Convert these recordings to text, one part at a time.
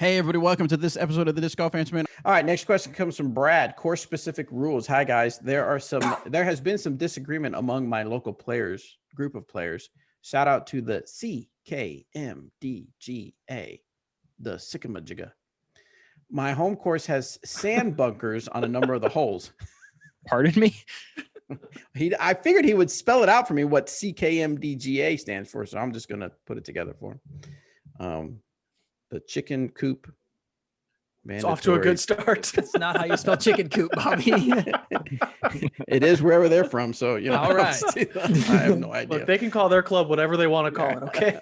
Hey, everybody, welcome to this episode of the Disc Golf Answer Man. All right, next question comes from Brad. Course specific rules. Hi guys. There has been some disagreement among my local group of players. Shout out to the CKMDGA, the Sycamajigga. My home course has sand bunkers on a number of the holes. Pardon me? I figured he would spell it out for me what CKMDGA stands for, so I'm just going to put it together for him. The chicken coop. It's off to a good start. That's not how you spell chicken coop, Bobby. It is wherever they're from, so you know. All right. I have no idea. Look, they can call their club whatever they want to call it. Okay.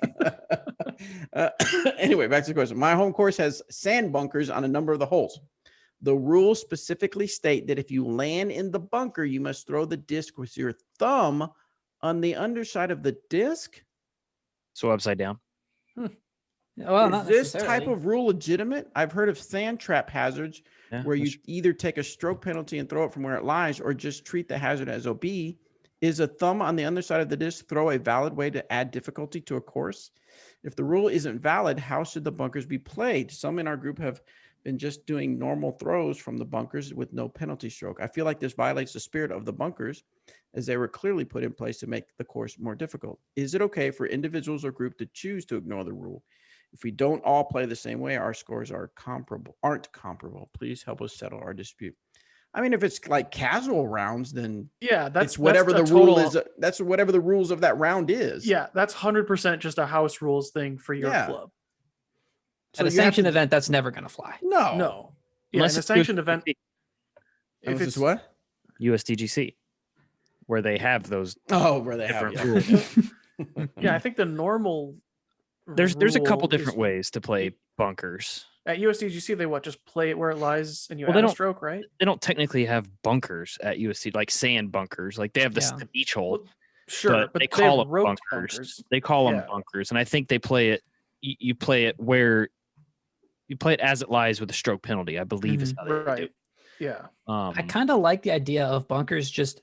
Anyway, back to the question. My home course has sand bunkers on a number of the holes. The rules specifically state that if you land in the bunker, you must throw the disc with your thumb on the underside of the disc. So upside down. Well, is this type of rule legitimate? I've heard of sand trap hazards where you either take a stroke penalty and throw it from where it lies or just treat the hazard as OB. Is a thumb on the underside of the disc throw a valid way to add difficulty to a course? If the rule isn't valid, how should the bunkers be played? Some in our group have been just doing normal throws from the bunkers with no penalty stroke. I feel like this violates the spirit of the bunkers as they were clearly put in place to make the course more difficult. Is it okay for individuals or group to choose to ignore the rule? If we don't all play the same way, our scores aren't comparable. Please help us settle our dispute. I mean, if it's like casual rounds, then that's whatever that's the rule is. That's whatever the rules of that round is. Yeah, that's 100% just a house rules thing for your club. So at a sanctioned event, that's never going to fly. No. Yeah, in a sanctioned event. If it's what? USDGC, where they have those. Oh, where they have rules. Yeah, I think the normal. There's a couple different ways to play bunkers. At USDGC, they just play it where it lies and you add a stroke, right? They don't technically have bunkers at USC, like sand bunkers. Like they have the beach hole. Well, sure, but they call them bunkers. They call them bunkers. And I think they play it, you play it where you play it as it lies with a stroke penalty, I believe is how they do it. Yeah. I kind of like the idea of bunkers just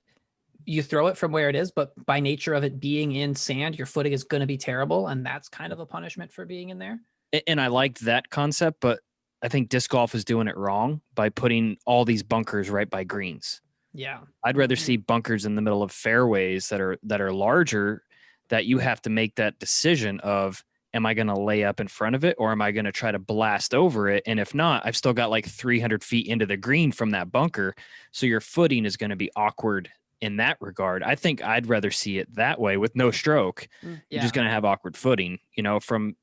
you throw it from where it is, but by nature of it being in sand, your footing is going to be terrible. And that's kind of a punishment for being in there. And I liked that concept, but I think disc golf is doing it wrong by putting all these bunkers right by greens. Yeah. I'd rather see bunkers in the middle of fairways that are larger, that you have to make that decision of, am I going to lay up in front of it or am I going to try to blast over it? And if not, I've still got like 300 feet into the green from that bunker. So your footing is going to be awkward in that regard. I think I'd rather see it that way with no stroke. You're just going to have awkward footing, from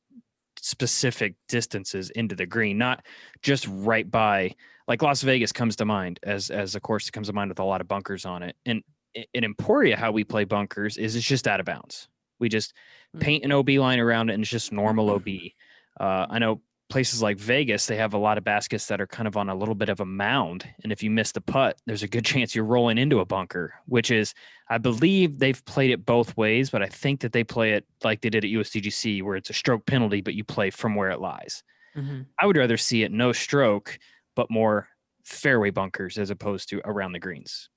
specific distances into the green, not just right by, like Las Vegas comes to mind as a course that comes to mind with a lot of bunkers on it. And in Emporia, how we play bunkers is it's just out of bounds. We just paint an OB line around it and it's just normal OB. I know places like Vegas, they have a lot of baskets that are kind of on a little bit of a mound. And if you miss the putt, there's a good chance you're rolling into a bunker, which is, I believe they've played it both ways, but I think that they play it like they did at USDGC where it's a stroke penalty, but you play from where it lies. I would rather see it no stroke, but more fairway bunkers as opposed to around the greens.